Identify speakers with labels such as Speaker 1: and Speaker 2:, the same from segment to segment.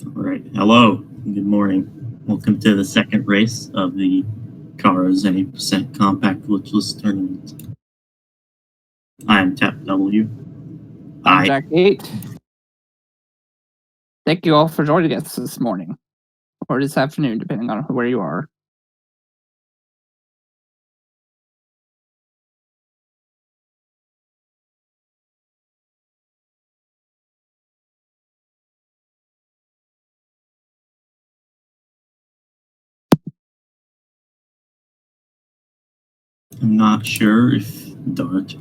Speaker 1: All right. Hello. Good morning. Welcome to the second race of the Cars 80% Compact Glitchless Tournament. I am Tap W.
Speaker 2: I'm Jack 8. Thank you all for joining us this morning, or this afternoon, depending on where you are.
Speaker 1: I'm not sure if Dart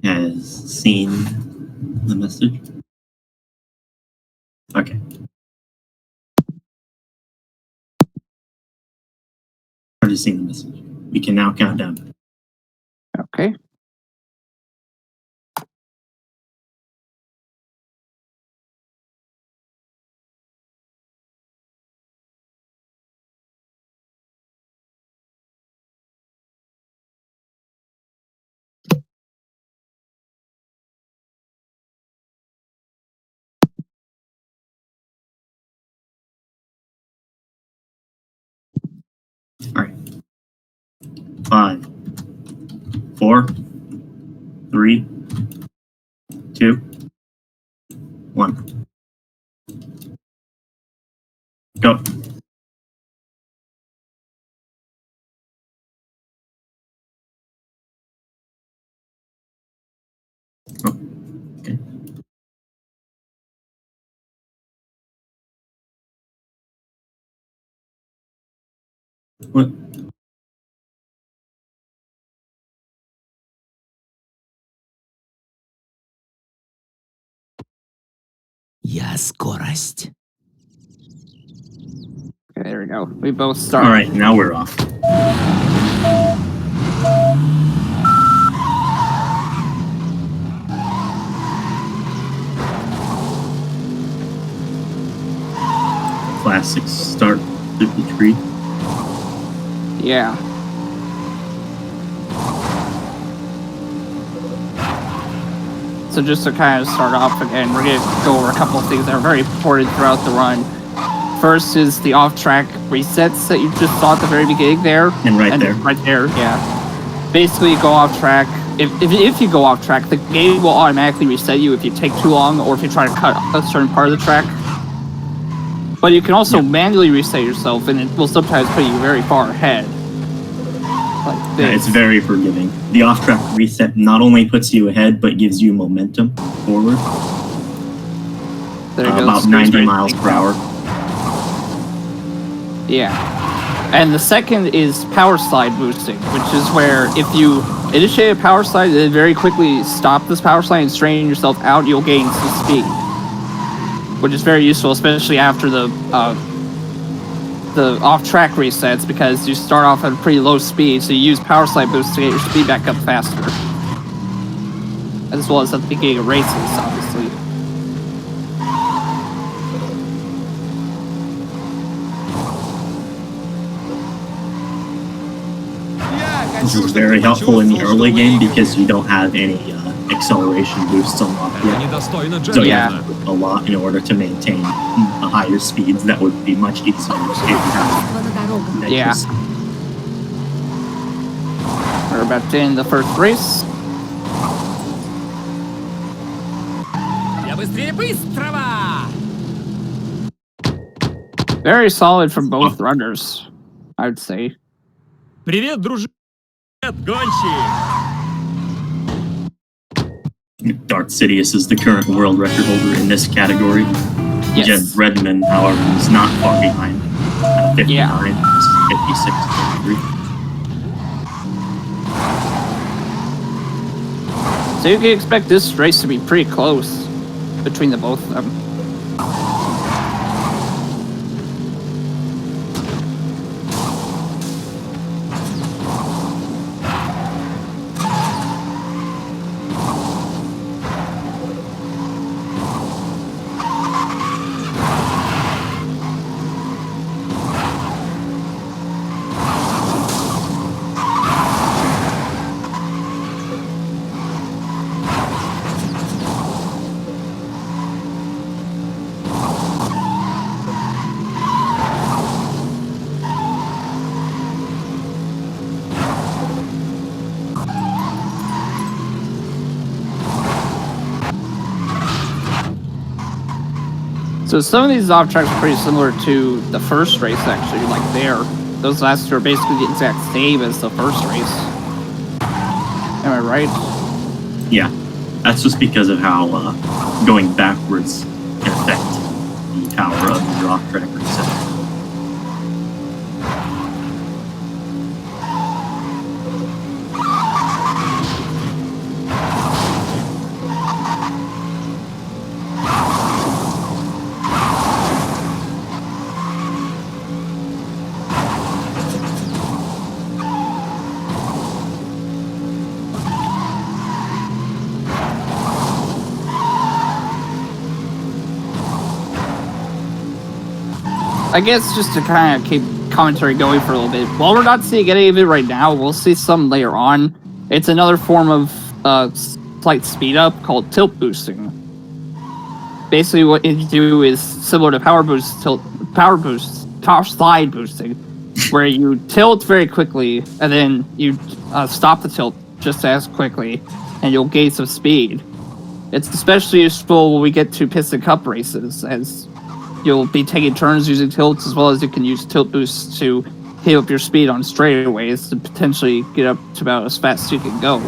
Speaker 1: has seen the message. Okay. Already seen the message. We can now count down.
Speaker 2: Okay.
Speaker 1: All right. 5, 4, 3, 2, 1. Go. Oh, okay. What?
Speaker 3: Я скорость.
Speaker 2: Okay, there we go. We both start.
Speaker 1: All right, now we're off. Classic start through the tree.
Speaker 2: Yeah. So just to kind of start off again, we're going to go over a couple of things that are very important throughout the run. First is the off-track resets that you just saw at the very beginning there.
Speaker 1: And right there.
Speaker 2: Right there, yeah. Basically, you go off track. If you go off track, the game will automatically reset you if you take too long or if you try to cut a certain part of the track. But you can also manually reset yourself, and it will sometimes put you very far ahead. Like this.
Speaker 1: Yeah, it's very forgiving. The off-track reset not only puts you ahead, but gives you momentum forward.
Speaker 2: There it goes.
Speaker 1: About 90 miles per hour.
Speaker 2: Yeah. And the second is power slide boosting, which is where if you initiate a power slide and then very quickly stop this power slide and straighten yourself out, you'll gain some speed. Which is very useful, especially after the off-track resets, because you start off at a pretty low speed, so you use power slide boost to get your speed back up faster. As well as at the beginning of races, obviously.
Speaker 1: This is very helpful in the early game because you don't have any acceleration boosts unlocked yet. So you have to put a lot in order to maintain the higher speeds that would be much easier if you have
Speaker 2: Yeah. We're about to end the first race. Very solid from both runners, I would say.
Speaker 3: Привет, дружище, гонщик!
Speaker 1: Dartsidiuss is the current world record holder in this category.
Speaker 2: Yes.
Speaker 1: Jensbredman, however, is not far behind. 59,
Speaker 2: Yeah.
Speaker 1: 56, 53.
Speaker 2: So you can expect this race to be pretty close between the both of them. So some of these off tracks are pretty similar to the first race, actually. Like those last two are basically the exact same as the first race. Am I right?
Speaker 1: Yeah, that's just because of how going backwards can affect the power of the off track reset.
Speaker 2: I guess just to kind of keep commentary going for a little bit, while we're not seeing any of it right now, we'll see some later on. It's another form of slight speed up called tilt boosting. Basically, what you do is similar to power slide boosting, where you tilt very quickly and then you stop the tilt just as quickly, and you'll gain some speed. It's especially useful when we get to Piston Cup races, as you'll be taking turns using tilts, as well as you can use tilt boosts to hit up your speed on straightaways to potentially get up to about as fast as you can go.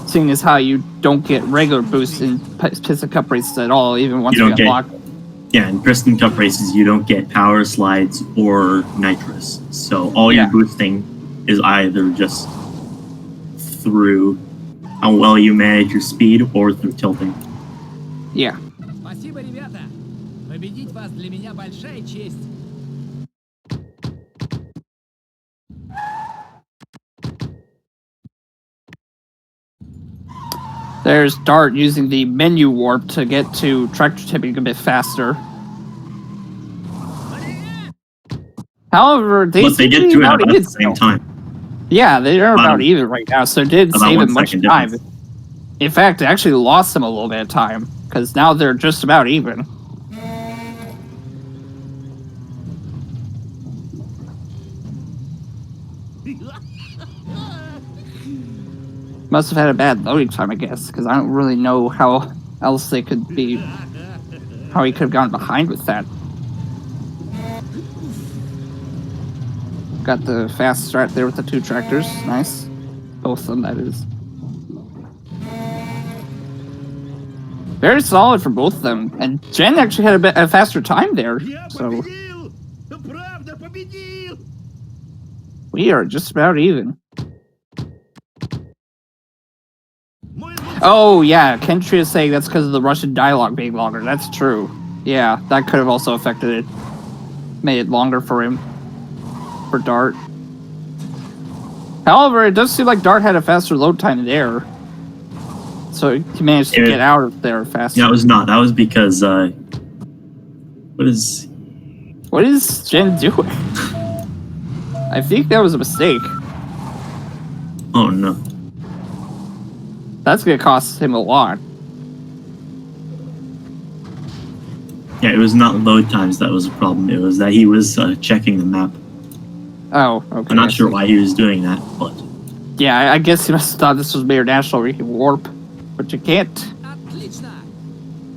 Speaker 2: Seeing as how you don't get regular boosts in Piston Cup races at all, even once you unlock.
Speaker 1: Yeah, in Piston Cup races, you don't get power slides or nitrous. So all your boosting is either just through how well you manage your speed or through tilting.
Speaker 2: Yeah.
Speaker 4: Спасибо, ребята. Победить вас для меня большая честь.
Speaker 2: There's Dart using the menu warp to get to tractor tipping a bit faster. However, they
Speaker 1: get to it about the same time.
Speaker 2: Yeah, they are about even right now, so it did save them much time.
Speaker 1: Difference.
Speaker 2: In fact, it actually lost them a little bit of time, because now they're just about even. Must have had a bad loading time, I guess, because I don't really know how else they could be... how he could have gone behind with that. Got the fast start there with the two tractors. Nice. Both of them, that is. Very solid for both of them. And Jen actually had a faster time there. So we are just about even. Oh, yeah. Kentry is saying that's because of the Russian dialogue being longer. That's true. Yeah, that could have also affected it. Made it longer for him. For Dart. However, it does seem like Dart had a faster load time there. So he managed to get out of there faster.
Speaker 1: Yeah, it was not. That was because, What is
Speaker 2: Jen doing? I think that was a mistake.
Speaker 1: Oh, no.
Speaker 2: That's going to cost him a lot.
Speaker 1: Yeah, it was not load times that was a problem. It was that he was checking the map.
Speaker 2: Oh, okay.
Speaker 1: I'm not sure why he was doing that, but...
Speaker 2: Yeah, I guess he must have thought this was Mayor National where you can warp. But you can't.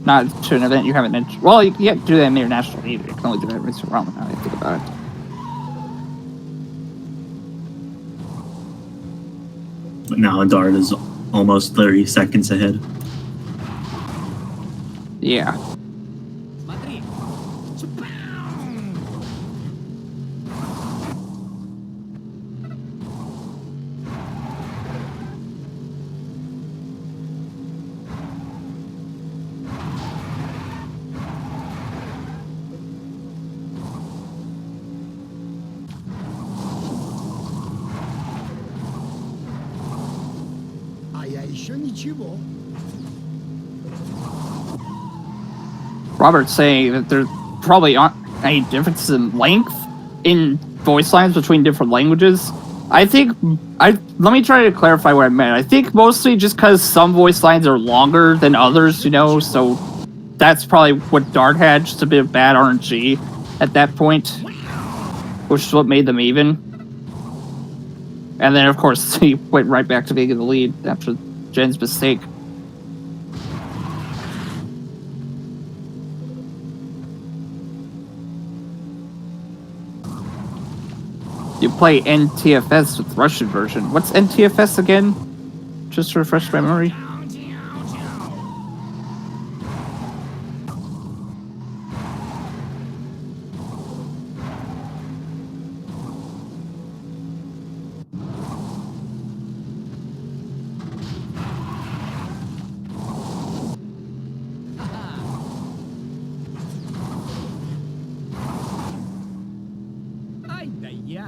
Speaker 2: Not to an event you haven't mentioned. Well, you can't do that in Mayor National either. You can only do that in Race Around now I think about it.
Speaker 1: But now Dart is almost 30 seconds ahead.
Speaker 2: Yeah. Robert's saying that there probably aren't any differences in length in voice lines between different languages. I think let me try to clarify what I meant. I think mostly just because some voice lines are longer than others, you know, so that's probably what Dart had, just a bit of bad RNG at that point, which is what made them even. And then, of course, he went right back to being in the lead after Jen's mistake. you play NTFS with the Russian version. What's NTFS again? Just to refresh my memory.
Speaker 4: Ай да я!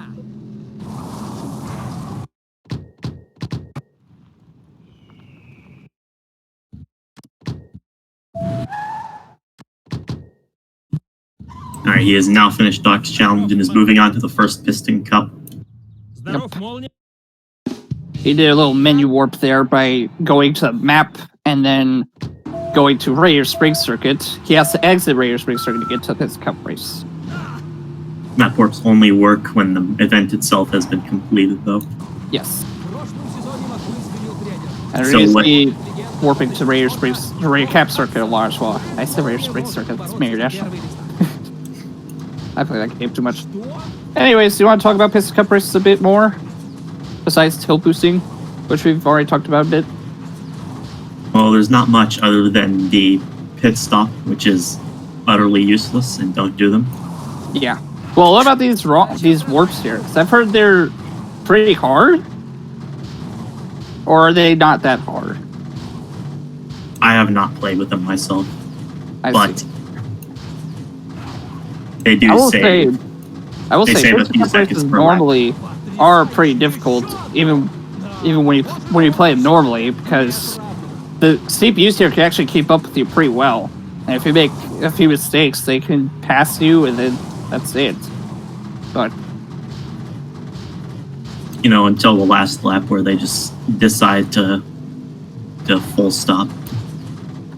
Speaker 1: Alright, he has now finished Doc's challenge and is moving on to the first Piston Cup.
Speaker 3: Здоров, молния.
Speaker 2: He did a little menu warp there by going to the map and then going to Raider Spring Circuit. He has to exit Raider Spring Circuit to get to his cup race.
Speaker 1: Map warps only work when the event itself has been completed, though.
Speaker 2: Yes.
Speaker 4: В прошлом сезоне Маккуин сменил тренера.
Speaker 2: And
Speaker 1: So
Speaker 2: we're
Speaker 1: what-
Speaker 2: going to be warping to Raider Springs, to Raider Cap Circuit a lot as well. I said Raider Spring Circuit, it's Mayor Dash.
Speaker 4: Первый рестарт.
Speaker 2: I play that game too much.
Speaker 4: Что?
Speaker 2: Anyways, do you want to talk about Piston Cup races a bit more? Besides tilt boosting, which we've already talked about a bit.
Speaker 1: Well, there's not much other than the pit stop, which is utterly useless, and don't do them.
Speaker 2: Yeah. Well, what about these warps here? 'Cause I've heard they're pretty hard. Or are they not that hard?
Speaker 1: I have not played with them myself,
Speaker 2: I
Speaker 1: but
Speaker 2: see.
Speaker 1: they
Speaker 2: I
Speaker 1: do
Speaker 2: will
Speaker 1: say
Speaker 2: say,
Speaker 1: they save a
Speaker 2: Piston
Speaker 1: few
Speaker 2: Cup races
Speaker 1: seconds per lap.
Speaker 2: normally are pretty difficult, even when you play them normally, because the CPUs here can actually keep up with you pretty well. And if you make a few mistakes, they can pass you, and then that's it. But
Speaker 1: you know, until the last lap where they just decide to full stop.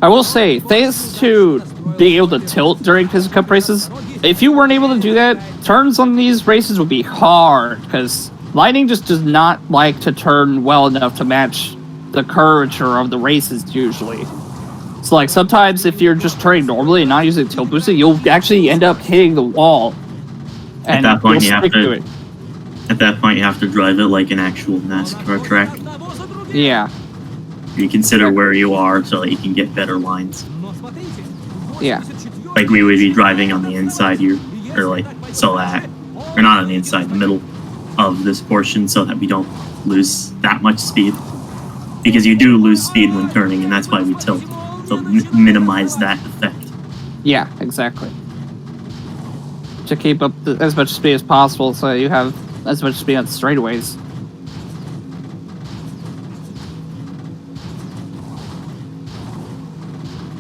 Speaker 2: I will say, thanks to being able to tilt during Piston Cup races, if you weren't able to do that, turns on these races would be hard, because Lightning just does not like to turn well enough to match the curvature of the races usually. So like sometimes if you're just turning normally and not using tilt boosting, you'll actually end up hitting the wall. And
Speaker 1: At that point,
Speaker 2: you'll
Speaker 1: you have
Speaker 2: stick
Speaker 1: to-
Speaker 2: it.
Speaker 1: At that point, you have to drive it like an actual NASCAR track.
Speaker 2: Yeah,
Speaker 1: You consider where you are so that you can get better lines.
Speaker 4: Но смотрите,
Speaker 2: Yeah.
Speaker 4: 84-й
Speaker 1: Like we would be driving on the inside here, or like so that, or not on the inside, the middle of this portion, so that we don't lose that much speed. Because you do lose speed when turning, and that's why we tilt to minimize that effect.
Speaker 2: yeah, exactly. To keep up as much speed as possible so you have as much speed on the straightaways.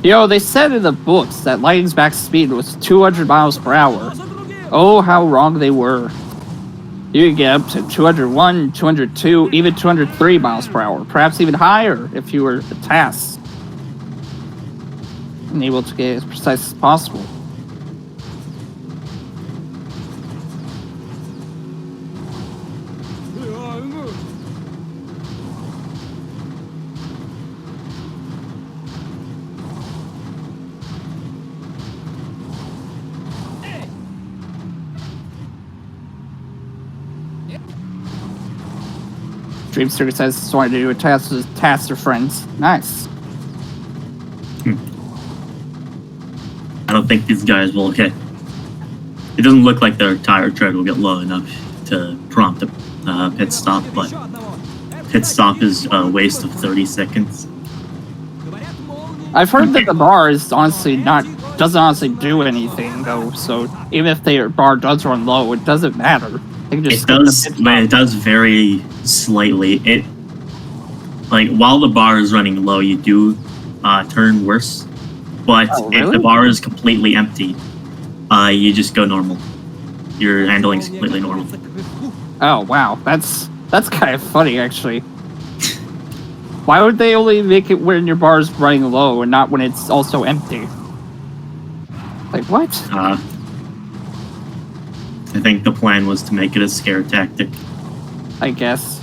Speaker 2: You know, they said in the books that Lightning's max speed was 200 miles per hour. Oh, how wrong they were. You could get up to 201, 202, even 203 miles per hour, perhaps even higher if you were the task and able to get as precise as possible. Dream Circuit says it's wanting to do a task with task their friends. Nice.
Speaker 1: I don't think these guys will get. It doesn't look like their tire tread will get low enough to prompt a pit stop, but
Speaker 4: еще одного.
Speaker 1: pit stop is a waste of 30 seconds.
Speaker 4: Говорят, молния.
Speaker 2: I've heard that the bar is honestly doesn't honestly do anything though, so even if their bar does run low, it doesn't matter. They can just
Speaker 1: It
Speaker 2: skip the
Speaker 1: does,
Speaker 2: pit
Speaker 1: but
Speaker 2: stop.
Speaker 1: it does vary slightly. It like while the bar is running low, you do turn worse. But
Speaker 2: Oh,
Speaker 1: if
Speaker 2: really?
Speaker 1: the bar is completely empty, you just go normal. Your handling is completely normal.
Speaker 2: Oh wow, that's kind of funny actually. Why would they only make it when your bar is running low and not when it's also empty? Like what?
Speaker 1: I think the plan was to make it a scare tactic.
Speaker 2: I guess.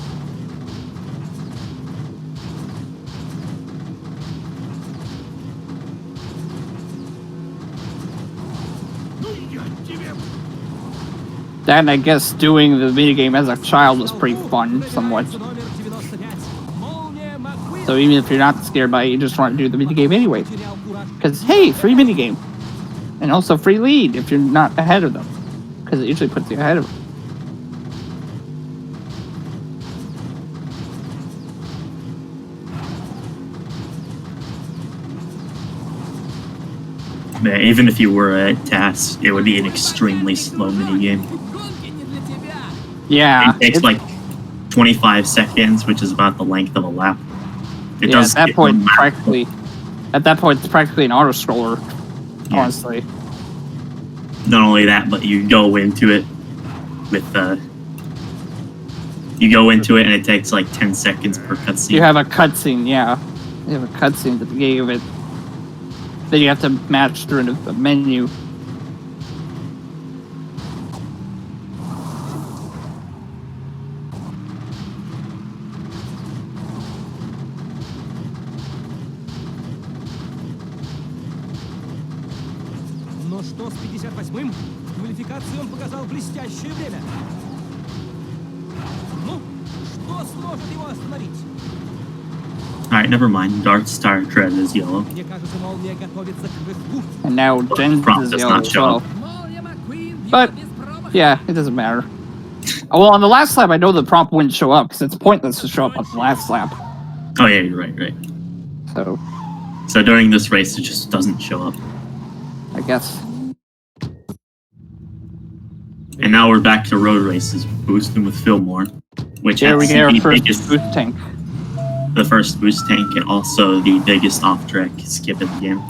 Speaker 2: Then I guess doing the minigame as a child was pretty fun, somewhat. So even if you're not scared by it, you just want to do the minigame anyway. Because, hey, free minigame. And also free lead if you're not ahead of them. Because it usually puts you ahead of them.
Speaker 1: Man, even if you were at task, it would be an extremely slow minigame.
Speaker 2: Yeah.
Speaker 1: It takes like 25 seconds, which is about the length of a lap. It
Speaker 2: yeah,
Speaker 1: does
Speaker 2: at that point, it's practically an auto scroller. Yeah. Honestly.
Speaker 1: Not only that, but you go into it with you go into it and it takes like 10 seconds per cutscene.
Speaker 2: You have a cutscene, yeah. You have a cutscene at the beginning of it. Then you have to match through the menu.
Speaker 4: Но что с 58-м? В квалификации он показал блестящее время. Ну, что сможет его остановить?
Speaker 1: Alright, never mind. Dart's tire tread is yellow.
Speaker 4: Мне кажется, молния готовится к рывку.
Speaker 2: And now Jen's is yellow as well. But, yeah, it doesn't matter. Well, on the last lap, I know the prompt wouldn't show up, because it's pointless to show up on the last lap.
Speaker 1: Oh yeah, you're right.
Speaker 2: So
Speaker 1: during this race, it just doesn't show up.
Speaker 2: I guess.
Speaker 1: And now we're back to road races, boosting with Fillmore, which
Speaker 2: Here we
Speaker 1: has
Speaker 2: get our
Speaker 1: the
Speaker 2: first
Speaker 1: biggest
Speaker 2: boost tank.
Speaker 1: The first boost tank, and also the biggest off-track skip in the game.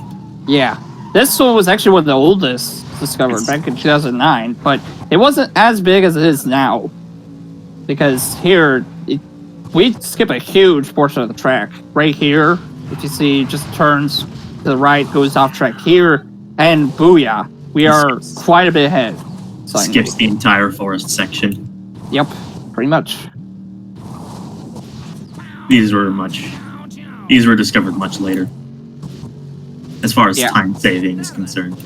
Speaker 2: Yeah. This one was actually one of the oldest discovered back in 2009, but it wasn't as big as it is now. Because here, we skip a huge portion of the track. Right here, if you see, just turns to the right, goes off track here, and booyah. We are quite a bit ahead.
Speaker 1: Skips the entire forest section.
Speaker 2: Yep, pretty much.
Speaker 1: These were discovered much later, as far as time saving is concerned.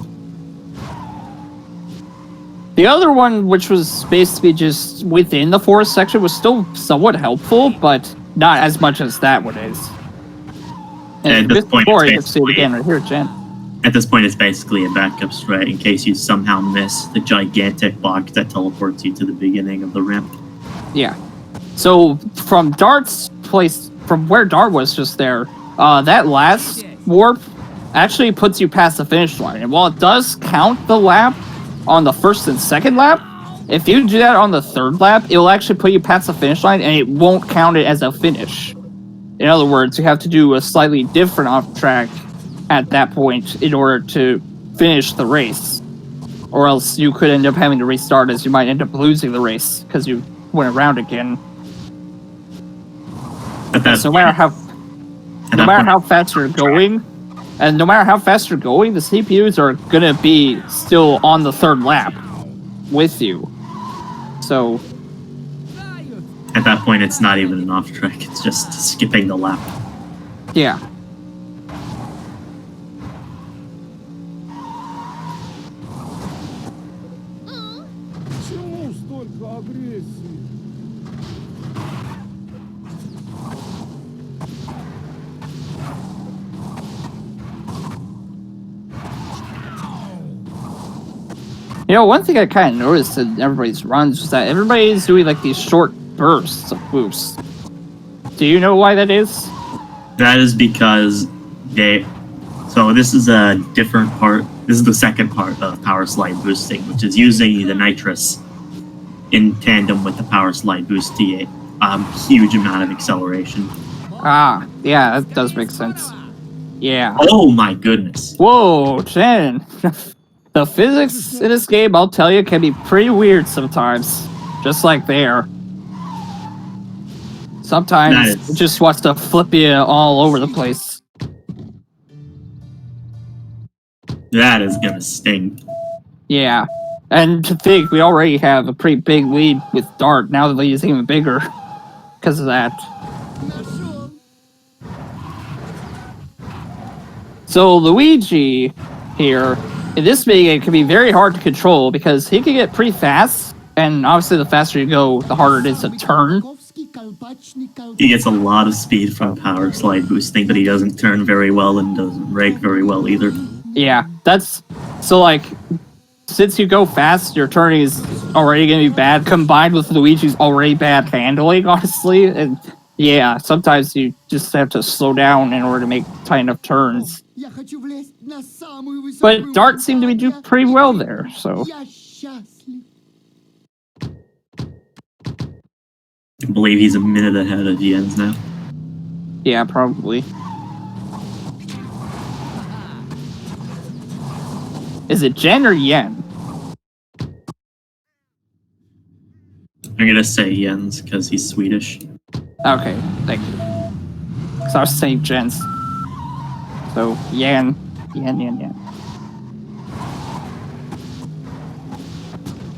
Speaker 2: The other one, which was basically just within the forest section, was still somewhat helpful, but not as much as that one is.
Speaker 1: And at this point,
Speaker 2: you can see it again right here, Jen.
Speaker 1: At this point, it's basically a backup strat in case you somehow miss the gigantic block that teleports you to the beginning of the ramp.
Speaker 2: Yeah. So from Dart's place, from where Dart was just there, that last warp actually puts you past the finish line. And while it does count the lap on the first and second lap, if you do that on the third lap, it will actually put you past the finish line and it won't count it as a finish. In other words, you have to do a slightly different off-track at that point in order to finish the race. Or else you could end up having to restart, as you might end up losing the race because you went around again. So no matter how fast you're going, and no matter how fast you're going, the CPUs are gonna be still on the third lap with you. So
Speaker 1: at that point, it's not even an off track; it's just skipping the lap.
Speaker 2: Yeah. You know, one thing I kind of noticed in everybody's runs was that everybody's doing like these short bursts of boosts. Do you know why that is?
Speaker 1: That is because so this is a different part. This is the second part of power slide boosting, which is using the nitrous in tandem with the power slide boost to get a huge amount of acceleration.
Speaker 2: Ah, yeah, that does make sense. Yeah.
Speaker 1: Oh my goodness.
Speaker 2: Whoa, Jen. The physics in this game, I'll tell you, can be pretty weird sometimes. Just like there. Sometimes it just wants to flip you all over the place.
Speaker 1: That is gonna sting.
Speaker 2: Yeah. And to think, we already have a pretty big lead with Dart. Now the lead is even bigger because of that. So Luigi here, in this minigame, can be very hard to control because he can get pretty fast And obviously, the faster you go, the harder it is to turn.
Speaker 1: He gets a lot of speed from power slide boosting, but he doesn't turn very well and doesn't rake very well either.
Speaker 2: Yeah, that's... So, like, since you go fast, your turning is already going to be bad, combined with Luigi's already bad handling, honestly. And yeah, sometimes you just have to slow down in order to make tight enough turns. But Dart seemed to be doing pretty well there, so...
Speaker 1: I believe he's a minute ahead of Jens now.
Speaker 2: Yeah, probably. Is it Jen or Yen?
Speaker 1: I'm gonna say Jens because he's Swedish.
Speaker 2: Okay, thank you. Because I was saying Jens. So, Yen.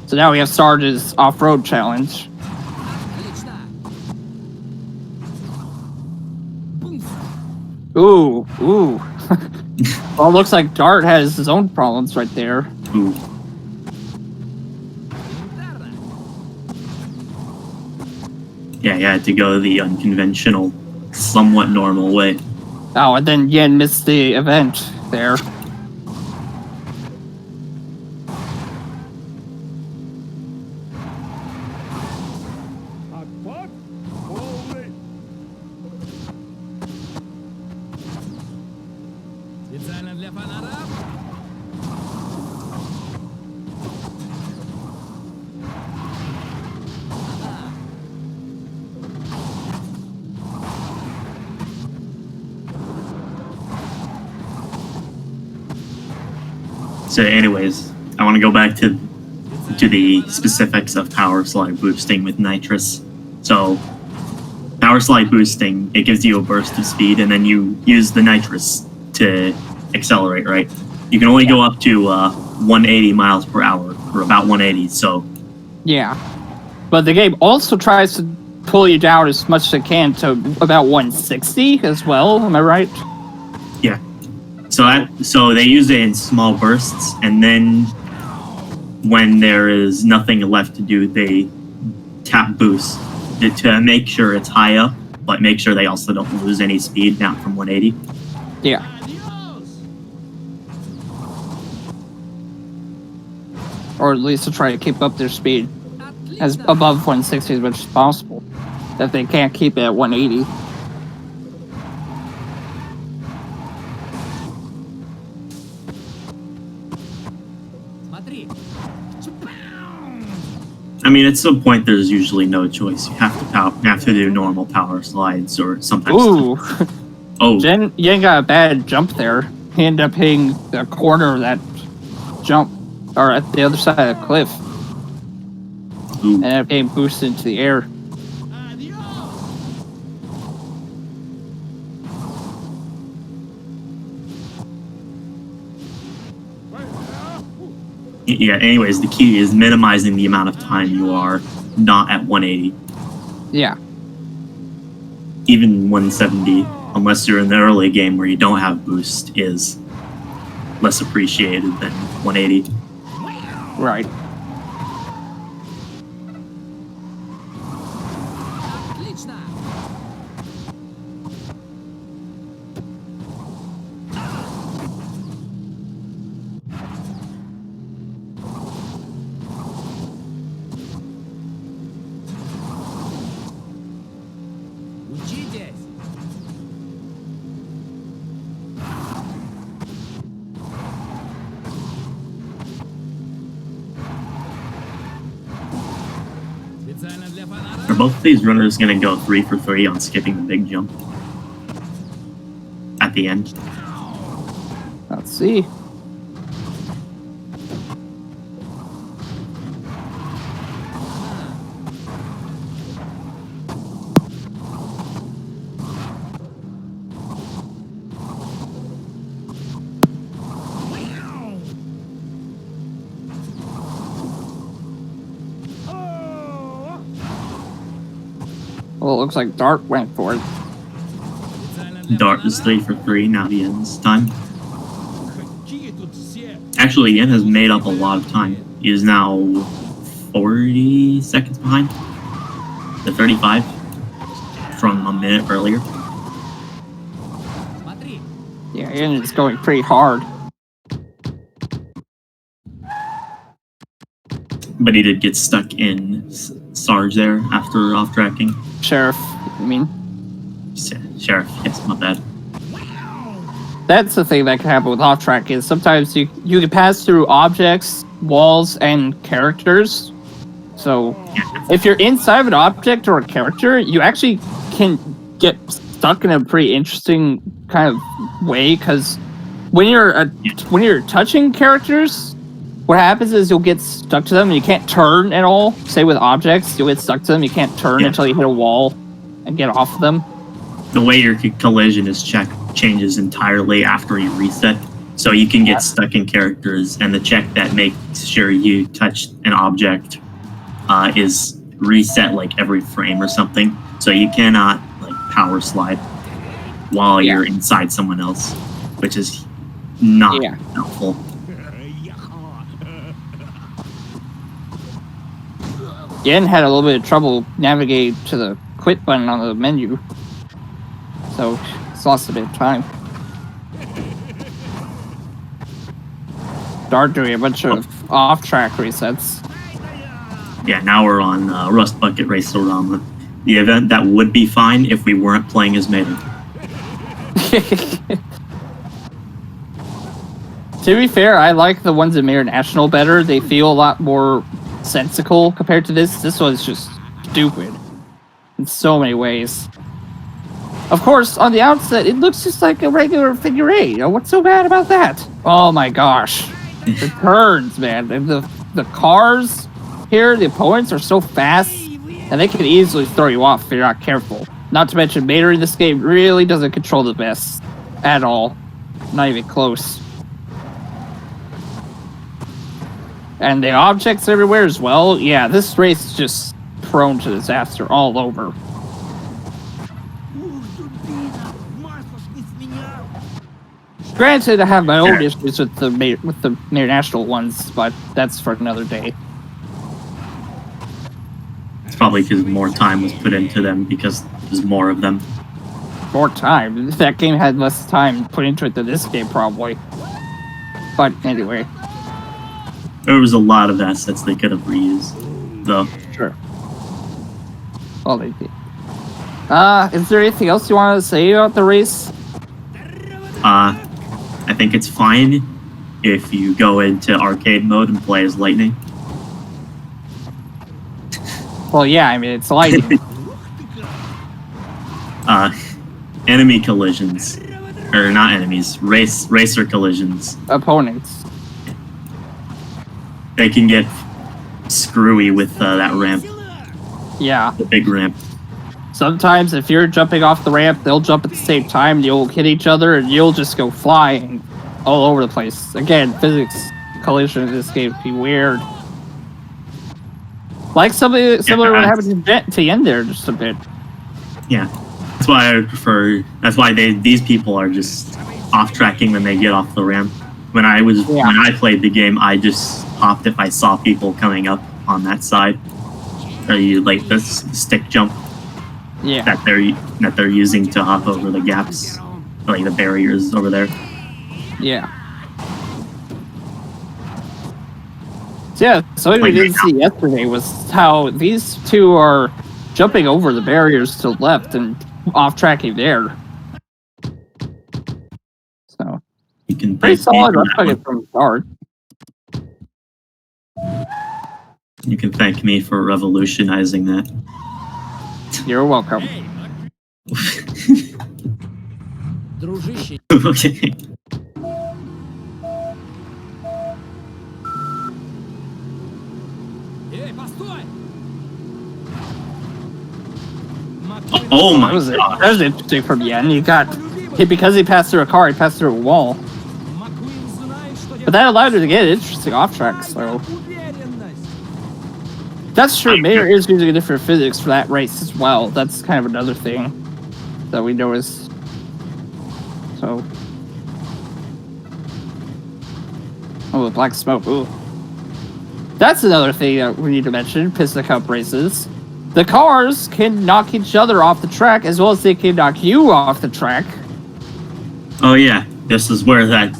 Speaker 2: So now we have Sarge's off-road challenge. Ooh. Well, it looks like Dart has his own problems right there.
Speaker 1: Ooh. Yeah, he had to go the unconventional, somewhat normal way.
Speaker 2: Oh, and then Yen missed the event there.
Speaker 4: Специально для фанатов.
Speaker 1: So anyways, I want to go back to the specifics of power slide boosting with nitrous. So power slide boosting, it gives you a burst of speed, and then you use the nitrous to accelerate, right? You can only go up to 180 miles per hour, or about 180, so...
Speaker 2: Yeah. But the game also tries to pull you down as much as it can to about 160 as well, am I right?
Speaker 1: Yeah. So they use it in small bursts, and then when there is nothing left to do, they tap boost to make sure it's high up, but make sure they also don't lose any speed down from 180.
Speaker 2: Yeah. Or at least to try to keep up their speed as above 160 as much as possible. If they can't keep it at 180.
Speaker 1: I mean, at some point, there's usually no choice. You have to do normal power slides, or sometimes...
Speaker 2: Ooh!
Speaker 1: Oh.
Speaker 2: Yen got a bad jump there. He ended up hitting the corner of that jump, or at the other side of the cliff.
Speaker 1: Ooh.
Speaker 2: And ended up getting boosted into the air.
Speaker 1: Yeah, anyways, the key is minimizing the amount of time you are not at 180.
Speaker 2: Yeah.
Speaker 1: Even 170, unless you're in the early game where you don't have boost, is less appreciated than 180.
Speaker 2: Right.
Speaker 1: Are both of these runners going to go 3 for 3 on skipping the big jump at the end?
Speaker 2: Let's see. Well, it looks like Dart went for it.
Speaker 1: Dart is 3 for 3, now the end's time. Actually, Yen has made up a lot of time. He is now 40 seconds behind the 35 from a minute earlier.
Speaker 2: Yeah, and it's going pretty hard.
Speaker 1: But he did get stuck in Sarge there after off-tracking.
Speaker 2: Sheriff, I mean.
Speaker 1: Sheriff, yes, my bad.
Speaker 2: That's the thing that can happen with off-track is sometimes you can pass through objects, walls, and characters. So if you're inside of an object or a character, you actually can get stuck in a pretty interesting kind of way, because when you're touching characters, what happens is you'll get stuck to them and you can't turn at all. Say with objects, you'll get stuck to them, you can't turn until you hit a wall and get off of them.
Speaker 1: The way your collision is checked changes entirely after you reset. So you can get stuck in characters, and the check that makes sure you touch an object is reset like every frame or something. So you cannot like power slide while you're inside someone else, which is not helpful.
Speaker 2: Yen had a little bit of trouble navigating to the quit button on the menu, so it's lost a bit of time. Start doing a bunch of off-track resets.
Speaker 1: Yeah, now we're on Rust Bucket Racerama, the event that would be fine if we weren't playing as Mater.
Speaker 2: To be fair, I like the ones in Mayor National better. They feel a lot more sensical compared to this. This one's just stupid in so many ways. Of course, on the outset, it looks just like a regular figure eight. What's so bad about that? Oh my gosh. The turns, man. And the cars here, the opponents are so fast, and they can easily throw you off if you're not careful. Not to mention, Mater in this game really doesn't control the best at all. Not even close. And the objects everywhere as well. Yeah, this race is just prone to disaster all over. Granted, I have my own issues with the Mayor National ones, but that's for another day.
Speaker 1: It's probably because more time was put into them because there's more of them.
Speaker 2: More time? That game had less time put into it than this game, probably. But anyway.
Speaker 1: There was a lot of assets they could have reused, though.
Speaker 2: Sure. Well, they did. Is there anything else you want to say about the race?
Speaker 1: I think it's fine if you go into arcade mode and play as Lightning.
Speaker 2: Well, yeah, I mean, it's Lightning.
Speaker 1: Enemy collisions. Or not enemies, racer collisions.
Speaker 2: Opponents.
Speaker 1: They can get screwy with that ramp.
Speaker 2: Yeah.
Speaker 1: The big ramp.
Speaker 2: Sometimes if you're jumping off the ramp, they'll jump at the same time, and you'll hit each other, and you'll just go flying all over the place. Again, physics collision in this game can be weird. Like similar to what happened to Yen there just a bit.
Speaker 1: Yeah. That's why I prefer... That's why these people are just off-tracking when they get off the ramp. When I played the game, I just hopped if I saw people coming up on that side. Or you like this stick jump.
Speaker 2: Yeah.
Speaker 1: That they're using to hop over the gaps, like the barriers over there.
Speaker 2: Yeah. So yeah, something we didn't see yesterday was how these two are jumping over the barriers to the left and off-tracking there. So
Speaker 1: you can
Speaker 2: pretty solid upgrade from the start.
Speaker 1: You can thank me for revolutionizing that.
Speaker 2: You're welcome.
Speaker 1: Okay. Oh my god.
Speaker 2: That was interesting from Yen. You got hit because he passed through a car, he passed through a wall. But that allowed her to get interesting off track, so. That's true, Mater is using a different physics for that race as well. That's kind of another thing that we noticed. So. Oh, the black smoke, ooh. That's another thing that we need to mention, Piston Cup races. The cars can knock each other off the track as well as they can knock you off the track.
Speaker 1: Oh yeah, this is where that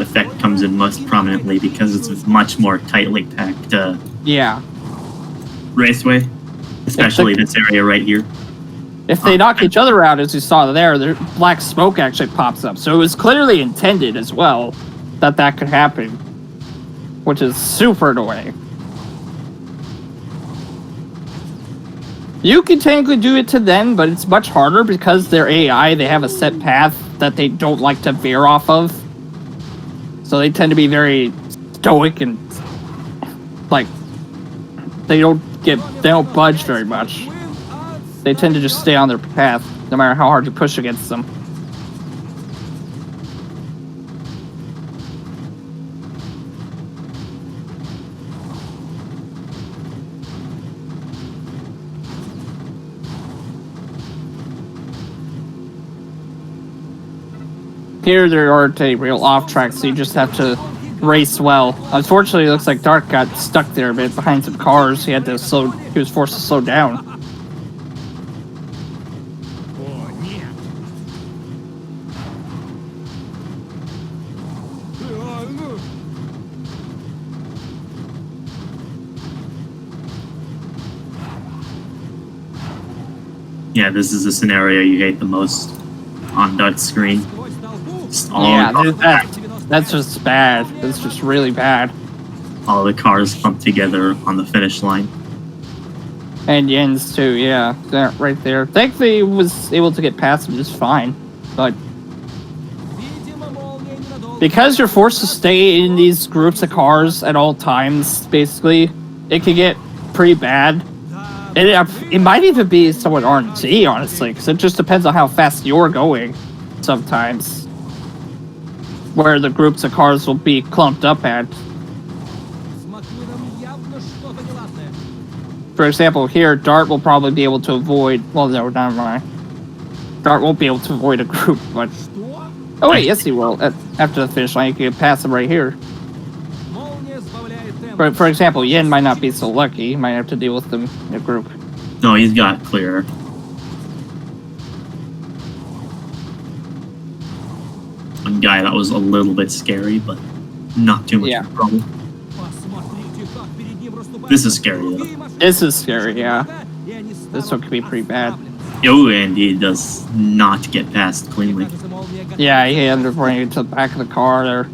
Speaker 1: effect comes in most prominently because it's a much more tightly packed
Speaker 2: Yeah.
Speaker 1: raceway, especially this area right here.
Speaker 2: If they knock each other out, as you saw there, black smoke actually pops up. So it was clearly intended as well that could happen, which is super annoying. You can technically do it to them, but it's much harder because they're AI. They have a set path that they don't like to veer off of. So they tend to be very stoic and like they don't budge very much. They tend to just stay on their path, no matter how hard you push against them. Here there aren't any real off tracks, so you just have to race well. Unfortunately, it looks like Dart got stuck there a bit behind some cars. He was forced to slow down.
Speaker 4: О, нет.
Speaker 1: Yeah, this is the scenario you hate the most on Dart's screen.
Speaker 4: Сквозь толпу.
Speaker 1: Just all,
Speaker 2: Yeah, that's just bad. That's just really bad.
Speaker 1: all the cars clumped together on the finish line.
Speaker 2: And Jens too, yeah. That right there. Thankfully, he was able to get past him just fine. But
Speaker 4: Видимо, молния ненадолго.
Speaker 2: because you're forced to stay in these groups of cars at all times, basically, it can get pretty bad.
Speaker 4: Да,
Speaker 2: It might even be somewhat RNG, honestly, because it just depends on how fast you're going sometimes. Where the groups of cars will be clumped up at.
Speaker 4: с Маквином явно что-то неладное.
Speaker 2: For example, here, Dart will probably be able to avoid... Well, no, never mind. Dart won't be able to avoid a group, but...
Speaker 4: Что?
Speaker 2: Oh, wait, yes, he will. After the finish line, you can pass him right here.
Speaker 4: Молния сбавляет темп.
Speaker 2: For example, Yen might not be so lucky. He might have to deal with them in a group.
Speaker 1: No, he's got clear. One guy that was a little bit scary, but not too much
Speaker 2: Yeah.
Speaker 1: of a problem.
Speaker 4: Посмотрите, как перед ним расступаются
Speaker 1: This is scary, though.
Speaker 4: другие машины.
Speaker 2: This is scary, yeah.
Speaker 4: И они
Speaker 2: This one could be pretty bad.
Speaker 4: остановлены.
Speaker 1: Oh, and he does not get past cleanly.
Speaker 4: Кажется, молния готова.
Speaker 2: Yeah, he ended up running into the back of the car there.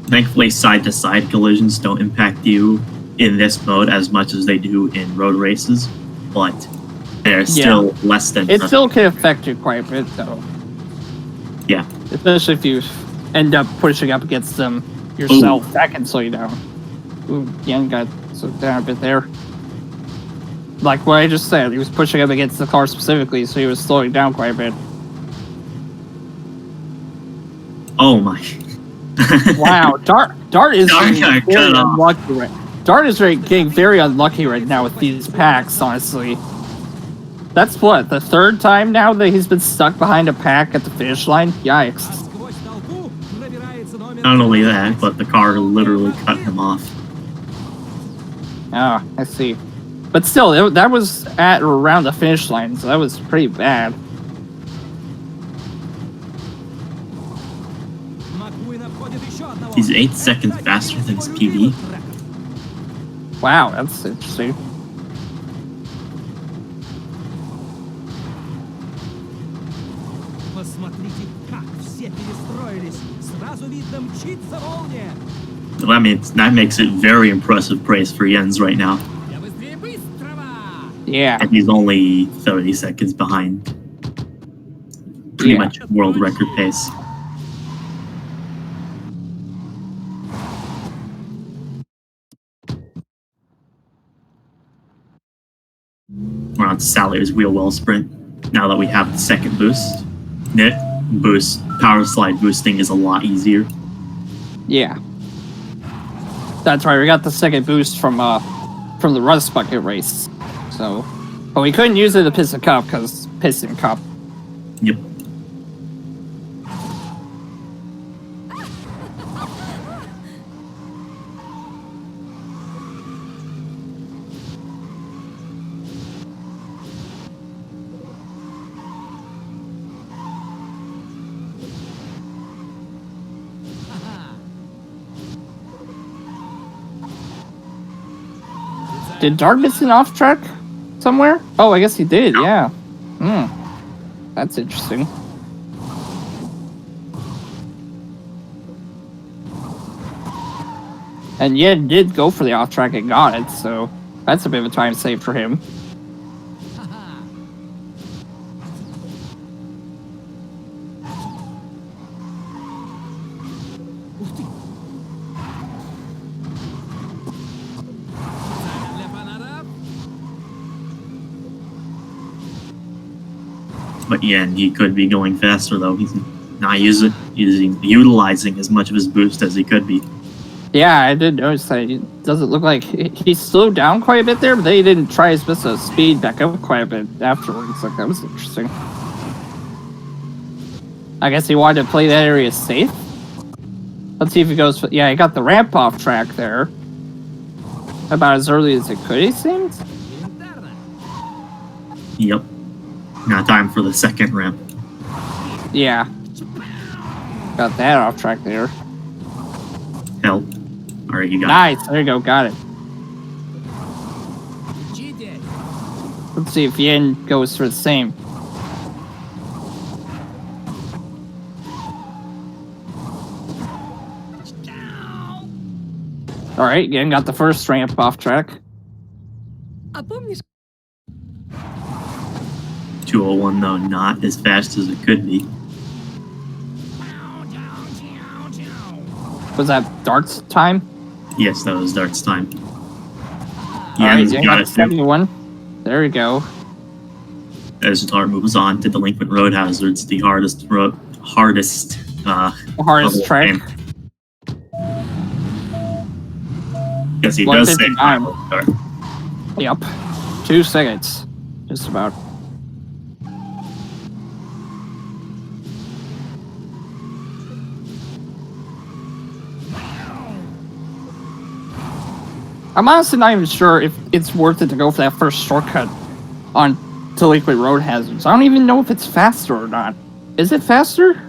Speaker 1: Thankfully, side-to-side collisions don't impact you in this mode as much as they do in road races, but they're still less than...
Speaker 2: It still can affect you quite a bit, though.
Speaker 1: Yeah.
Speaker 2: Especially if you end up pushing up against them yourself. That can slow you down. Ooh, Yen got slowed down a bit there. Like what I just said, he was pushing up against the car specifically, so he was slowing down quite a bit.
Speaker 1: Oh my...
Speaker 2: Wow, Dart is
Speaker 1: Dart
Speaker 2: getting
Speaker 1: got
Speaker 2: very
Speaker 1: cut off.
Speaker 2: unlucky Dart is getting very unlucky right now with these packs, honestly. That's what, the third time now that he's been stuck behind a pack at the finish line?
Speaker 4: А
Speaker 2: Yikes.
Speaker 4: сквозь толпу пробирается номер
Speaker 1: Not only
Speaker 4: 13.
Speaker 1: that, but the car literally cut him off.
Speaker 2: Ah, I see. But still, that was at or around the finish line, so that was pretty bad.
Speaker 4: Маквин обходит еще одного.
Speaker 1: He's 8 seconds faster than his PB.
Speaker 2: Wow, that's interesting.
Speaker 4: Посмотрите, как все перестроились. Сразу видно, мчится молния.
Speaker 1: That makes it very impressive praise for Jens right now.
Speaker 4: Я быстрее быстрого.
Speaker 2: Yeah.
Speaker 1: And he's only 30 seconds behind. Pretty
Speaker 2: Yeah.
Speaker 1: much world record pace. We're on to Sally's wheel well sprint. Now that we have the second boost. Power slide boosting is a lot easier.
Speaker 2: Yeah. That's right, we got the second boost from the Rust Bucket race. So But we couldn't use it to piston cup because piston cup.
Speaker 1: Yep.
Speaker 2: Did Dart miss an off track somewhere? Oh, I guess he did, yeah. That's interesting. And Yen did go for the off track and got it, so that's a bit of a time save for him.
Speaker 1: But yeah, and he could be going faster though. He's not utilizing as much of his boost as he could be.
Speaker 2: Yeah, I did notice that. It doesn't look like he slowed down quite a bit there, but then he didn't try his best to speed back up quite a bit afterwards. Like, that was interesting. I guess he wanted to play that area safe. Let's see if he goes. Yeah, he got the ramp off track there. About as early as it could, it seems.
Speaker 1: Yep. Now time for the second ramp.
Speaker 2: Yeah. Got that off track there.
Speaker 1: Hell. Alright, you got
Speaker 2: Nice. There you go. Got it. Let's see if Yen goes for the same. Alright, Yen got the first ramp off track.
Speaker 1: 201 though, not as fast as it could be.
Speaker 2: Was that Dart's time?
Speaker 1: Yes, that was Dart's time.
Speaker 2: Yeah,
Speaker 1: He's got it.
Speaker 2: 71. There we go.
Speaker 1: As Dart moves on to Delinquent Road Hazards, the hardest level
Speaker 2: track.
Speaker 1: game. Yes, he does say
Speaker 2: 159.
Speaker 1: Dart.
Speaker 2: Yep. 2 seconds. Just about. I'm honestly not even sure if it's worth it to go for that first shortcut on Delinquent Road Hazards. I don't even know if it's faster or not. Is it faster?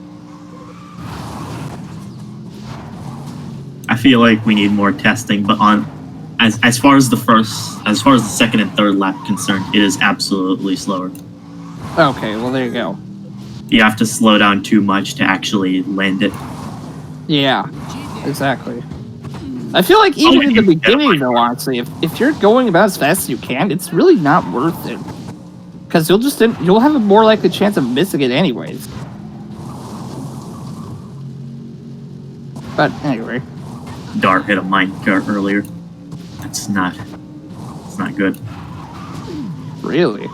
Speaker 1: I feel like we need more testing, but as far as the second and third lap concerned, it is absolutely slower.
Speaker 2: Okay, well there you go.
Speaker 1: You have to slow down too much to actually land it.
Speaker 2: Yeah, exactly. I feel like even in the beginning, though, honestly, if you're going about as fast as you can, it's really not worth it. Because you'll have a more likely chance of missing it anyways. But anyway.
Speaker 1: Dart hit a minecart earlier. It's not good.
Speaker 2: Really?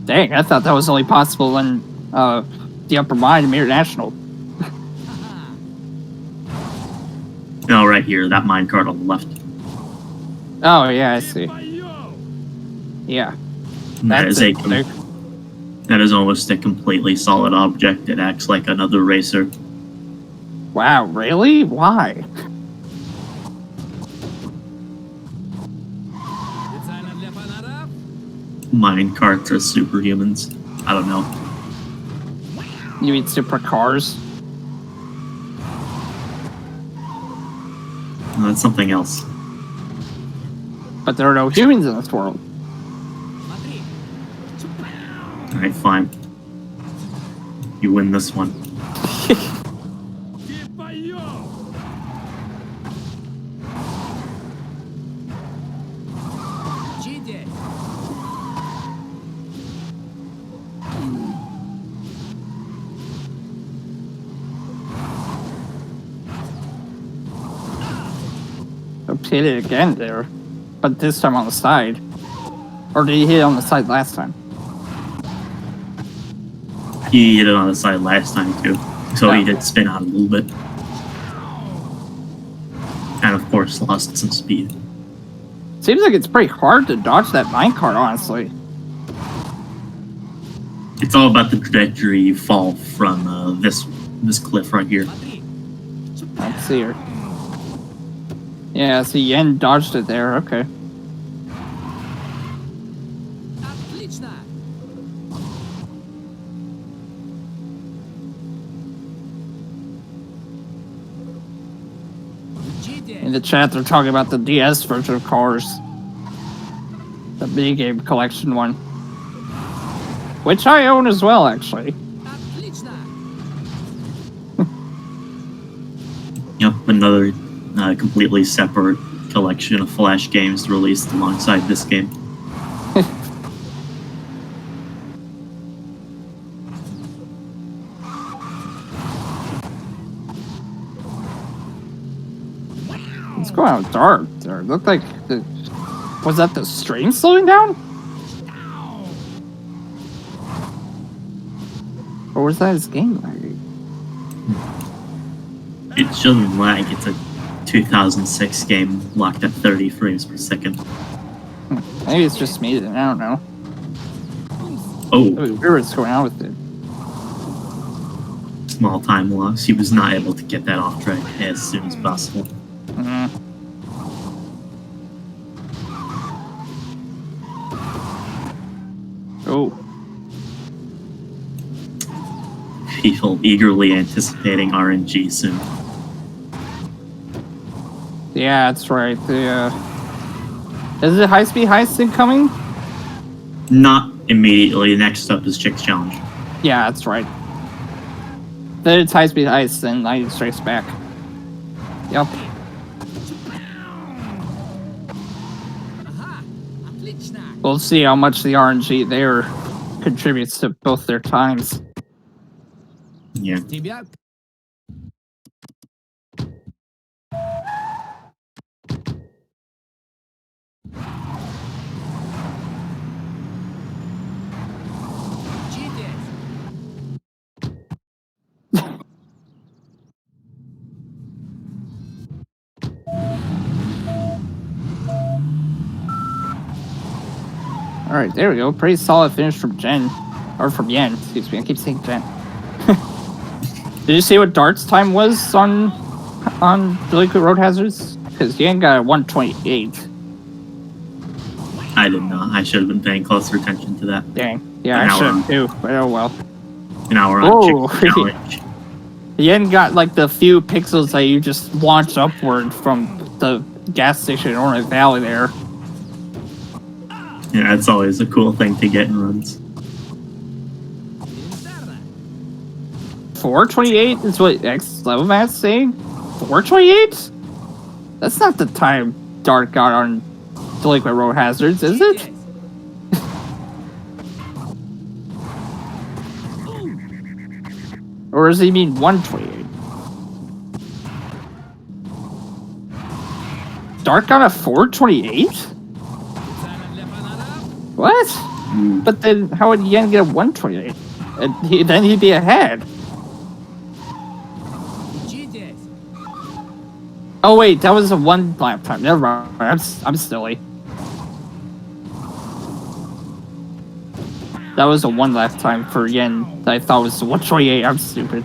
Speaker 2: Dang, I thought that was only possible in the Upper Mine and International.
Speaker 1: No, right here, that minecart on the left.
Speaker 2: Oh, yeah, I see. Yeah.
Speaker 1: That is almost a completely solid object. It acts like another racer.
Speaker 2: Wow, really? Why?
Speaker 1: Minecarts are superhumans. I don't know.
Speaker 2: You mean supercars?
Speaker 1: No, that's something else.
Speaker 2: But there are no humans in this world.
Speaker 1: Alright, fine. You win this one.
Speaker 2: Hit it again there, but this time on the side. Or did he hit it on the side last time?
Speaker 1: He hit it on the side last time too, so he did spin out a little bit. And of course lost some speed.
Speaker 2: Seems like it's pretty hard to dodge that minecart, honestly.
Speaker 1: It's all about the trajectory you fall from this cliff right here.
Speaker 2: Let's see her. Yeah, so Yen dodged it there. Okay. In the chat, they're talking about the DS version of Cars. The mini-game collection one. Which I own as well, actually.
Speaker 1: Yep, another completely separate collection of Flash games released alongside this game.
Speaker 2: It's going out dark there. It looked like was that the stream slowing down? Or was that his game lagging?
Speaker 1: It shouldn't lag. It's a 2006 game locked at 30 frames per second.
Speaker 2: Maybe it's just me then. I don't know.
Speaker 1: Oh,
Speaker 2: Where was going on with it?
Speaker 1: small time loss. He was not able to get that off track as soon as possible.
Speaker 2: Oh.
Speaker 1: People eagerly anticipating RNG soon.
Speaker 2: Yeah, that's right. Is it High Speed Heist incoming?
Speaker 1: Not immediately. Next up is Chick's Challenge.
Speaker 2: Yeah, that's right. Then it's High Speed Heist, then Lightning Strikes Back. Yep. We'll see how much the RNG there contributes to both their times.
Speaker 1: Yeah.
Speaker 2: Alright, there we go. Pretty solid finish from Jen. Or from Yen, excuse me. I keep saying Jen. Did you see what Dart's time was on Delinquent Road Hazards? Because Yen got a 128.
Speaker 1: I did not. I should have been paying closer attention to that.
Speaker 2: Dang. Yeah, I should have too, but oh well.
Speaker 1: Now we're on Chick's Challenge.
Speaker 2: Yen got like the few pixels that you just launched upward from the gas station in Ornament Valley there.
Speaker 1: Yeah, it's always a cool thing to get in runs.
Speaker 2: 428 is what X level mat's saying? 428? That's not the time Dart got on Delinquent Road Hazards, is it? Or does he mean 128? Dart got a 428? What? But then how would Yen get a 128? And then he'd be ahead. Oh wait, that was a one lap time. Never mind. I'm silly. That was a one lap time for Yen that I thought was 128. I'm stupid.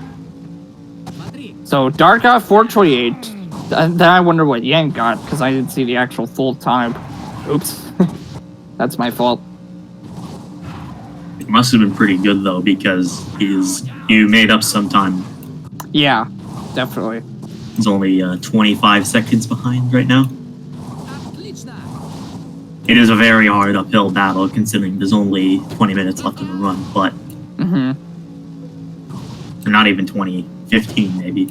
Speaker 2: So Dart got 428. And then I wonder what Yen got because I didn't see the actual full time. Oops. That's my fault.
Speaker 1: It must have been pretty good though, because you made up some time.
Speaker 2: Yeah, definitely.
Speaker 1: He's only 25 seconds behind right now. It is a very hard uphill battle considering there's only 20 minutes left in the run, but or not even 20, 15 maybe.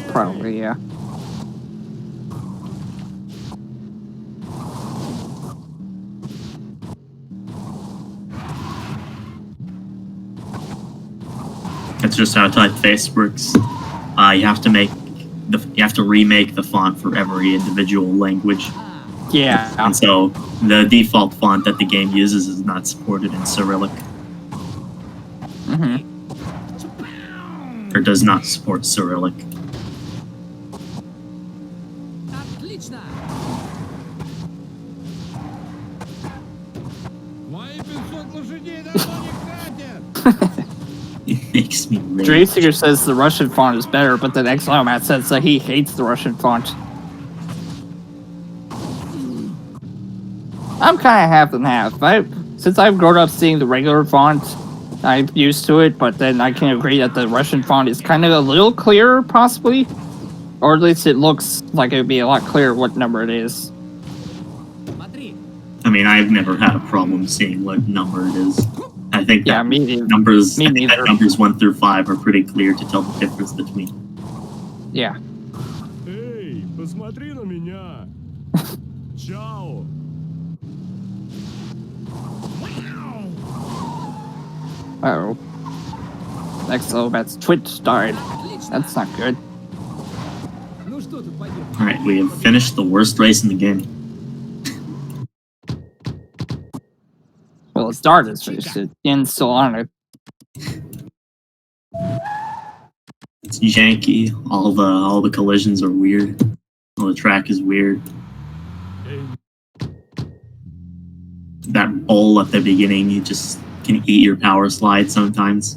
Speaker 2: Probably, yeah.
Speaker 1: That's just how typeface works. You have to remake the font for every individual language.
Speaker 2: Yeah.
Speaker 1: And so the default font that the game uses is not supported in Cyrillic. Or does not support Cyrillic.
Speaker 3: Мои 500 лошадей давно не катят!
Speaker 1: makes me rage.
Speaker 2: Dartsidiuss says the Russian font is better, but then Exomat says that he hates the Russian font. I'm kind of half and half. Since I've grown up seeing the regular font, I'm used to it, but then I can agree that the Russian font is kind of a little clearer, possibly. Or at least it looks like it would be a lot clearer what number it is.
Speaker 1: I mean, I've never had a problem seeing what number it is. I think that
Speaker 2: me neither.
Speaker 1: numbers,
Speaker 2: Me
Speaker 1: I think that
Speaker 2: neither.
Speaker 1: numbers 1 through 5 are pretty clear to tell the difference between.
Speaker 2: Yeah.
Speaker 4: Эй, посмотри на меня. Чао.
Speaker 2: Uh-oh. Exomat's Twitch died. That's not good.
Speaker 4: Ну что тут поделать?
Speaker 1: Alright, we have finished the worst race in the game.
Speaker 2: Well, it's Dartsidiuss race. Yen's still on it.
Speaker 1: It's janky. All the collisions are weird. All the track is weird. That bowl at the beginning, you just can eat your power slide sometimes.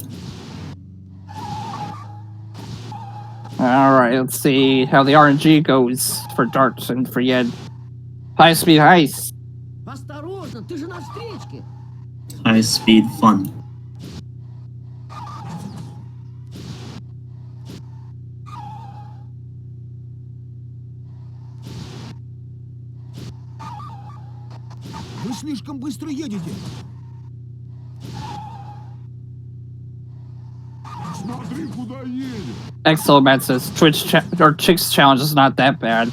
Speaker 2: Alright, let's see how the RNG goes for Darts and for Yen. High speed heist.
Speaker 5: Осторожно, ты же на встречке.
Speaker 1: High speed fun.
Speaker 4: Вы слишком быстро едете. Смотри, куда едешь.
Speaker 2: Exomat says Chicks challenge is not that bad.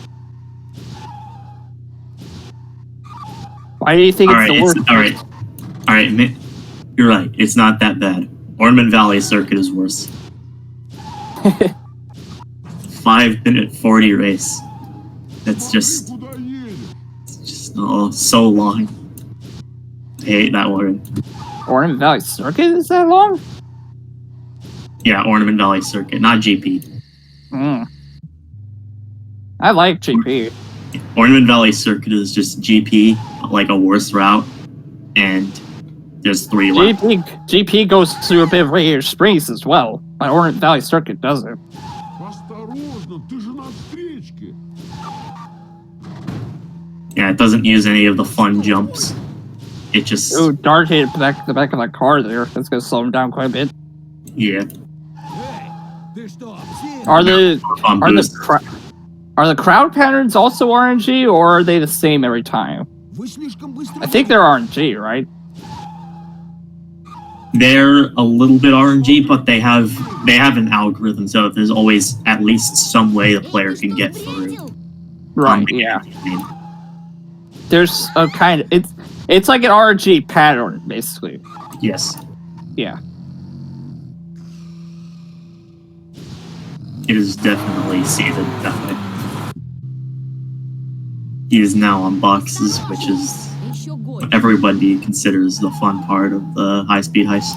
Speaker 2: Why do you think it's the worst?
Speaker 1: Alright, you're right. It's not that bad. Ornament Valley Circuit is worse. 5-minute 40 race. That's just so long. I hate that one.
Speaker 2: Ornament Valley Circuit is that long?
Speaker 1: Yeah, Ornament Valley Circuit, not GP.
Speaker 2: I like GP.
Speaker 1: Ornament Valley Circuit is just GP, like a worse route, and there's 3 left.
Speaker 2: GP goes through a bit of Radiator Springs as well, but Ornament Valley Circuit doesn't.
Speaker 4: Осторожно, ты же на встречке.
Speaker 1: Yeah, it doesn't use any of the fun jumps. It just...
Speaker 2: Ooh, Dart hit the back of that car there. That's gonna slow him down quite a bit.
Speaker 1: Yeah.
Speaker 4: Эй, ты что?
Speaker 2: Are the crowd patterns also RNG, or are they the same every time?
Speaker 4: Вы слишком быстро.
Speaker 2: I think they're RNG, right?
Speaker 1: They're a little bit RNG, but they have an algorithm, so there's always at least some way the player can get through.
Speaker 2: Right, yeah. There's a kind of it's like an RNG pattern, basically.
Speaker 1: Yes.
Speaker 2: Yeah.
Speaker 1: It is definitely seeded that way. He is now on boxes, which is what everybody considers the fun part of the high-speed heist.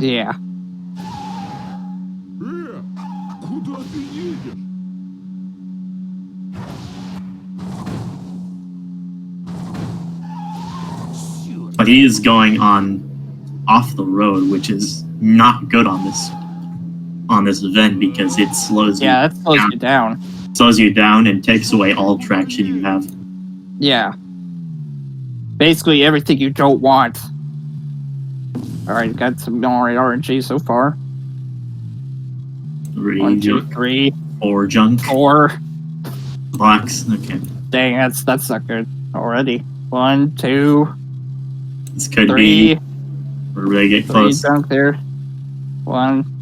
Speaker 2: Yeah.
Speaker 4: Куда ты едешь?
Speaker 1: But he is going on off the road, which is not good on this event because it slows you.
Speaker 2: Yeah, that slows you down.
Speaker 1: Slows you down and takes away all traction you have.
Speaker 2: Yeah. Basically everything you don't want. Alright, got some alright RNG so far.
Speaker 1: 3,
Speaker 2: 1, 2,
Speaker 1: junk,
Speaker 2: 3,
Speaker 1: 4 junk,
Speaker 2: 4.
Speaker 1: box. Okay.
Speaker 2: Dang, that's not good already. 1, 2,
Speaker 1: This could
Speaker 2: 3.
Speaker 1: be. We're really getting
Speaker 2: 3
Speaker 1: close.
Speaker 2: junk there. 1.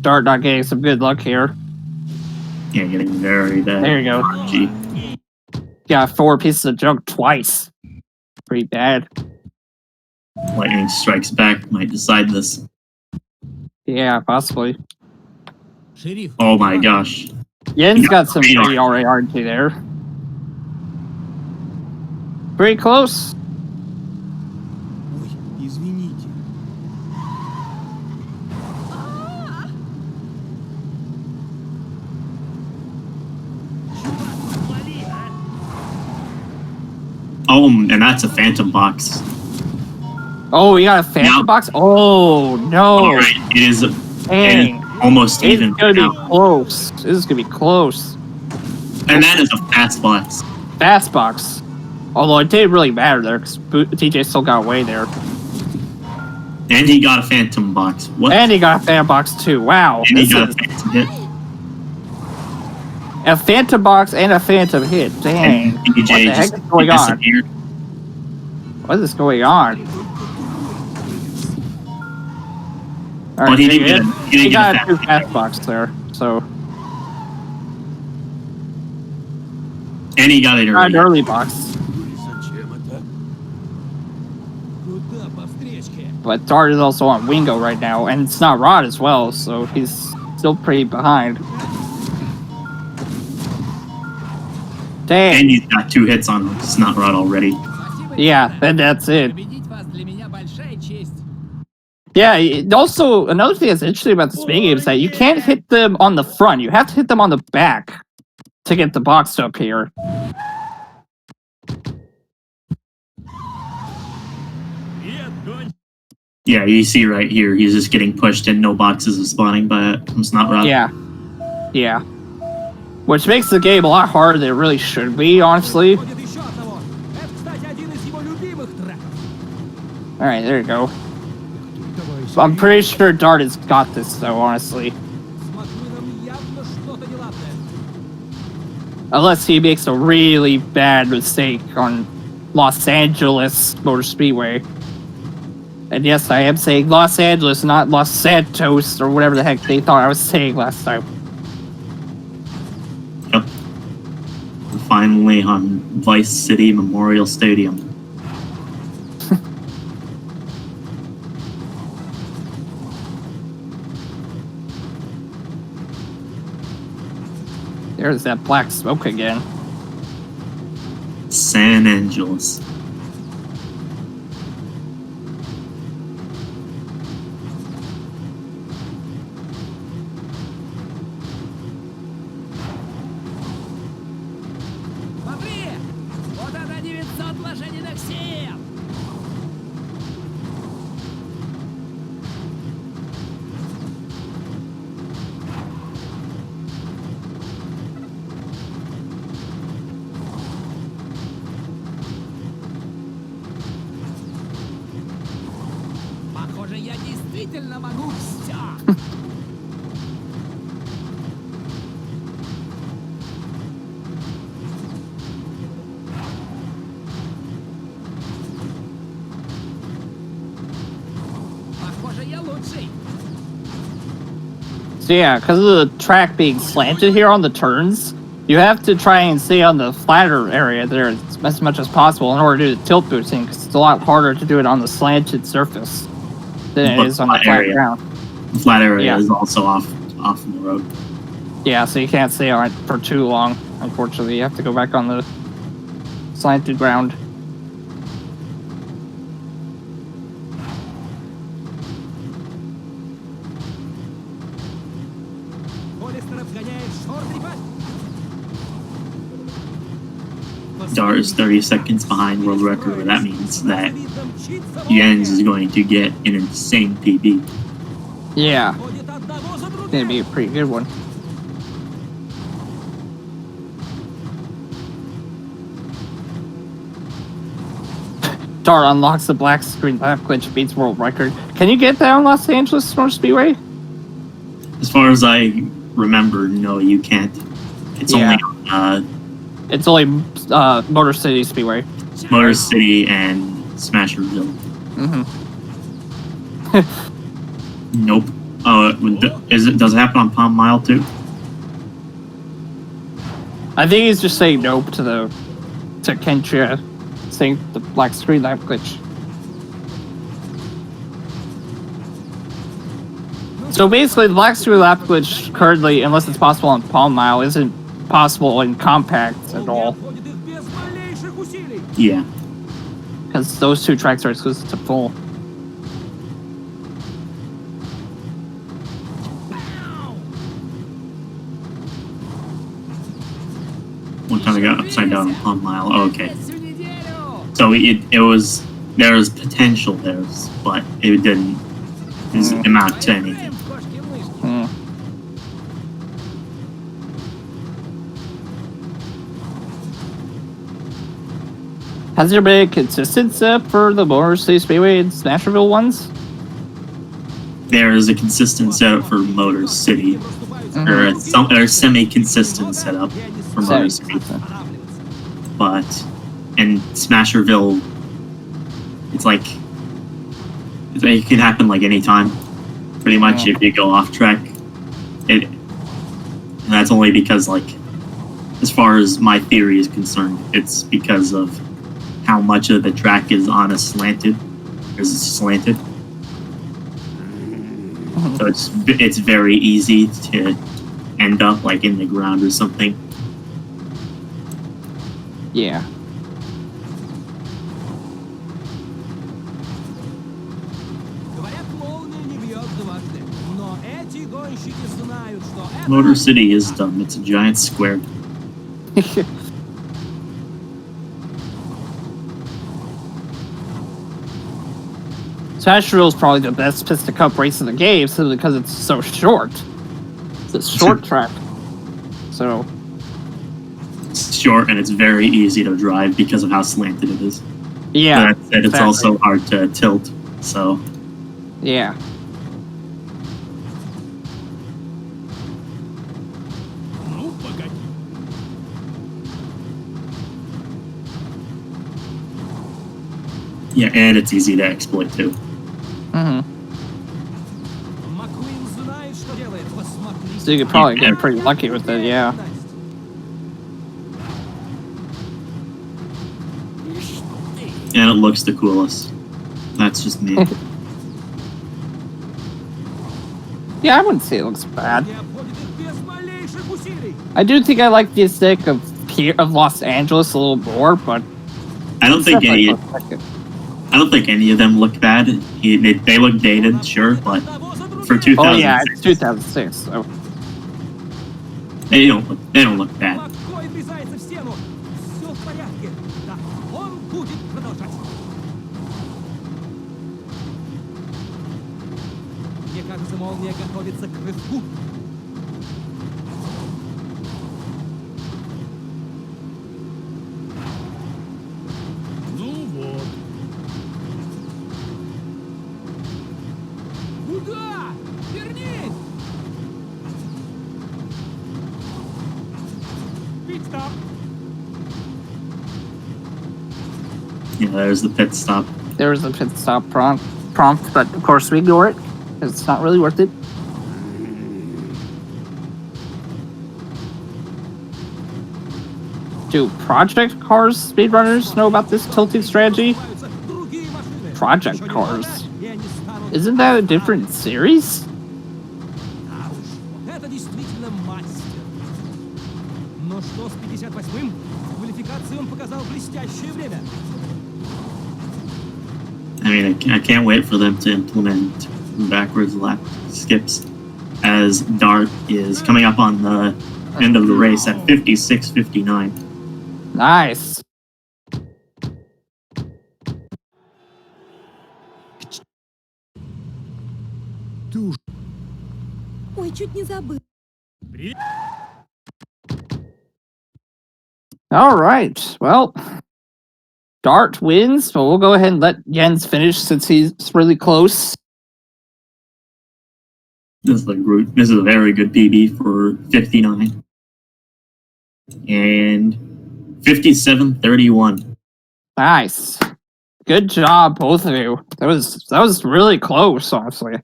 Speaker 2: Dart not getting some good luck here.
Speaker 1: Yeah, getting very bad.
Speaker 2: There you go.
Speaker 1: RNG.
Speaker 2: Got 4 pieces of junk twice. Pretty bad.
Speaker 1: Lightning Strikes Back might decide this.
Speaker 2: Yeah, possibly.
Speaker 4: Шериф.
Speaker 1: Oh my gosh.
Speaker 2: Yen's got some pretty alright RNG there. Pretty close.
Speaker 4: Ой, извините.
Speaker 1: Oh, and that's a phantom box.
Speaker 2: Oh, we got a phantom
Speaker 1: Now-
Speaker 2: box? Oh, no.
Speaker 1: All right, it is
Speaker 2: Dang.
Speaker 1: almost
Speaker 2: It's
Speaker 1: even
Speaker 2: gonna
Speaker 1: now.
Speaker 2: be close. This is gonna be close.
Speaker 1: And that is a fast box.
Speaker 2: Fast box. Although it didn't really matter there, because TJ still got away there.
Speaker 1: And he got a phantom box. What?
Speaker 2: And he got a phantom box too. Wow.
Speaker 1: And he
Speaker 2: This
Speaker 1: got a
Speaker 2: is
Speaker 1: phantom hit.
Speaker 2: a phantom box and a phantom hit. Dang.
Speaker 1: And DJ
Speaker 2: What the heck
Speaker 1: just
Speaker 2: is going on?
Speaker 1: disappeared.
Speaker 2: What is going on?
Speaker 1: Well,
Speaker 2: Alright,
Speaker 1: he
Speaker 2: there
Speaker 1: didn't
Speaker 2: you
Speaker 1: get
Speaker 2: go.
Speaker 1: a- he didn't
Speaker 2: He
Speaker 1: get a
Speaker 2: got a
Speaker 1: fast
Speaker 2: two
Speaker 1: hit.
Speaker 2: fast box there, so.
Speaker 1: And he got it
Speaker 2: Got an
Speaker 1: early.
Speaker 2: early box.
Speaker 4: Куда по встречке?
Speaker 2: But Dart is also on Wingo right now, and it's not Rod as well, so he's still pretty behind. Dang.
Speaker 1: And he's got 2 hits on Snot Rod already.
Speaker 2: Yeah, and that's it.
Speaker 5: Победить вас для меня большая честь.
Speaker 2: Yeah, also, another thing that's interesting about this minigame is that you can't hit them on the front. You have to hit them on the back to get the box to appear.
Speaker 3: Привет, гонь.
Speaker 1: Yeah, you see right here, he's just getting pushed and no boxes are spawning from Snot Rod.
Speaker 2: Yeah. Yeah. Which makes the game a lot harder than it really should be, honestly.
Speaker 4: Будет еще одного. Это, кстати, один из его любимых треков.
Speaker 2: Alright, there you go.
Speaker 4: Товарищ,
Speaker 2: I'm pretty sure Dart has got this, though, honestly.
Speaker 4: с Маквином явно что-то неладное.
Speaker 2: Unless he makes a really bad mistake on Los Angeles Motor Speedway. And yes, I am saying Los Angeles, not Los Santos, or whatever the heck they thought I was saying last time.
Speaker 1: Yep. We're finally on Vice City Memorial Stadium.
Speaker 2: There's that black smoke again.
Speaker 1: San Angeles.
Speaker 5: Смотри! Вот это 900 лошадиных сил! Похоже, я действительно могу все! Похоже, я лучший!
Speaker 2: So yeah, because of the track being slanted here on the turns, you have to try and stay on the flatter area there as much as possible in order to do the tilt boosting, because it's a lot harder to do it on the slanted surface than it
Speaker 1: But
Speaker 2: is on the
Speaker 1: flat
Speaker 2: flat
Speaker 1: area.
Speaker 2: ground.
Speaker 1: The flat area
Speaker 2: Yeah.
Speaker 1: is also off the road.
Speaker 2: Yeah, so you can't stay on it for too long, unfortunately. You have to go back on the slanted ground.
Speaker 4: Холлистер обгоняет шорный пас.
Speaker 1: Dart is 30 seconds behind world record. That means that Jens is going to get an insane PB.
Speaker 2: Yeah,
Speaker 4: Ходит одного за
Speaker 2: it's
Speaker 4: другим.
Speaker 2: gonna be a pretty good one. Dart unlocks the black screen lap glitch, beats world record. Can you get that on Los Angeles Motor Speedway?
Speaker 1: As far as I remember, no, you can't. It's
Speaker 2: Yeah.
Speaker 1: only
Speaker 2: It's only Motor City Speedway.
Speaker 1: Motor City and Smasherville.
Speaker 2: Mm-hmm.
Speaker 1: Nope. Does it happen on Palm Mile too?
Speaker 2: I think he's just saying nope to Kentra, saying the black screen lap glitch. So basically, the black screen lap glitch currently, unless it's possible on Palm Mile, isn't possible in compact at all,
Speaker 4: Обходит их без малейших усилий.
Speaker 1: Yeah.
Speaker 2: because those two tracks are exclusive to full.
Speaker 1: One time I got upside down on Palm Mile. Oh, okay.
Speaker 5: Всю неделю!
Speaker 1: So there was potential there, but it didn't amount to anything.
Speaker 2: Has there been a consistent setup for the Motor City Speedway and Smasherville ones?
Speaker 1: There is a consistent setup for Motor City, or a semi-consistent setup for Motor City. But in Smasherville, it can happen like anytime, pretty much. If you go off track, and that's only because, like, as far as my theory is concerned, it's because of how much of the track is on a slanted. So it's very easy to end up like in the ground or something.
Speaker 2: Yeah.
Speaker 1: Motor City is dumb. It's a giant square.
Speaker 2: Smasherville is probably the best Piston Cup race in the game simply because it's so short. It's a short track. So.
Speaker 1: It's short and it's very easy to drive because of how slanted it is.
Speaker 2: Yeah.
Speaker 1: But that said, it's also hard to tilt, so.
Speaker 2: Yeah.
Speaker 1: Yeah, and it's easy to exploit too.
Speaker 2: So you could probably get pretty lucky with it, yeah.
Speaker 1: And it looks the coolest. That's just me.
Speaker 2: Yeah, I wouldn't say it looks bad. I do think I like the aesthetic of Los Angeles a little more, but
Speaker 1: I don't think any of them look bad. They look dated, sure, but for 2006,
Speaker 2: oh yeah, it's 2006. So.
Speaker 1: They don't look bad.
Speaker 3: Ну вот.
Speaker 5: Куда? Вернись!
Speaker 4: Пит-стоп.
Speaker 1: Yeah, there's the pit stop.
Speaker 2: There was a pit stop prompt, but of course we ignore it. It's not really worth it. Do Project Cars speedrunners know about this tilting strategy? Project Cars. Isn't that a different series?
Speaker 4: Это действительно мастер. Но что с 58-м? В квалификации он показал блестящее время.
Speaker 1: I mean, I can't wait for them to implement backwards lap skips, as Dart is coming up on the end of the race at 56:59.
Speaker 2: Nice.
Speaker 6: Ой, чуть не забыл.
Speaker 2: All right. Well, Dart wins, but we'll go ahead and let Jens finish since he's really close.
Speaker 1: This is a very good PB for 59. And 57:31.
Speaker 2: Nice. Good job, both of you. That was really close, honestly.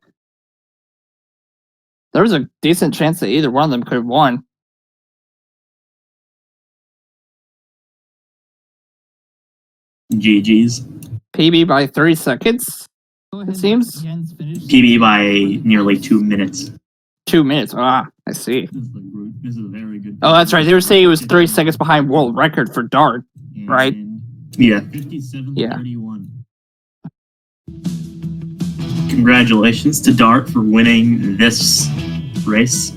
Speaker 2: There was a decent chance that either one of them could have won.
Speaker 1: GG's.
Speaker 2: PB by 30 seconds, it seems.
Speaker 1: PB by nearly 2 minutes.
Speaker 2: 2 minutes. Ah, I see.
Speaker 1: This is a very good.
Speaker 2: Oh, that's right. They were saying it was 30 seconds behind world record for Dart, right?
Speaker 1: Yeah. 57:31. Congratulations to Dart for winning this race.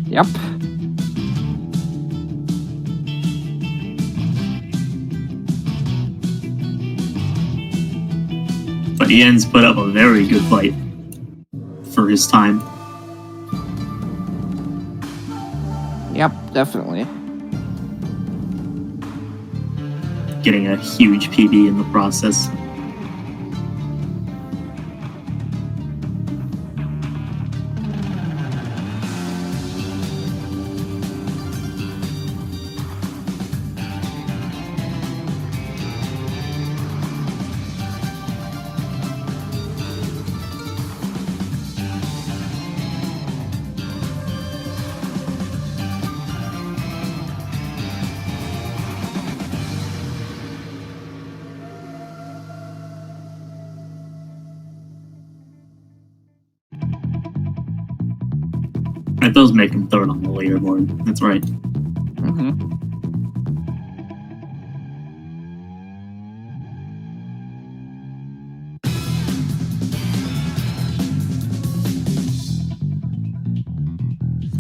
Speaker 2: Yep.
Speaker 1: Jens put up a very good fight for his time.
Speaker 2: Yep, definitely.
Speaker 1: Getting a huge PB in the process. It does make him third on the leaderboard. That's right.
Speaker 2: Mm-hmm.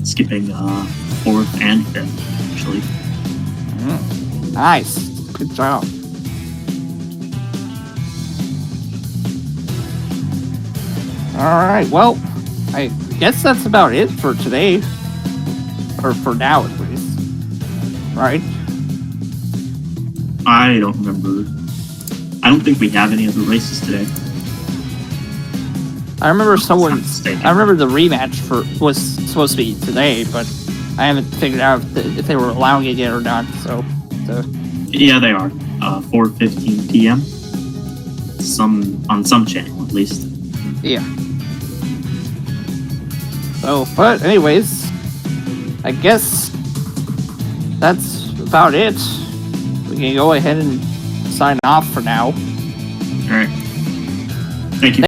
Speaker 1: Skipping 4th and 5th, actually.
Speaker 2: Nice. Good job. Alright, well, I guess that's about it for today. Or for now, at least. Right?
Speaker 1: I don't remember. I don't think we have any other races today.
Speaker 2: I remember someone.
Speaker 1: Mistaken.
Speaker 2: I remember the rematch was supposed to be today, but I haven't figured out if they were allowing it yet or not. So
Speaker 1: Yeah, they are. 4:15 p.m. On some channel, at least.
Speaker 2: yeah. So, but anyways, I guess that's about it. We can go ahead and sign off for now.
Speaker 1: All right. Thank you.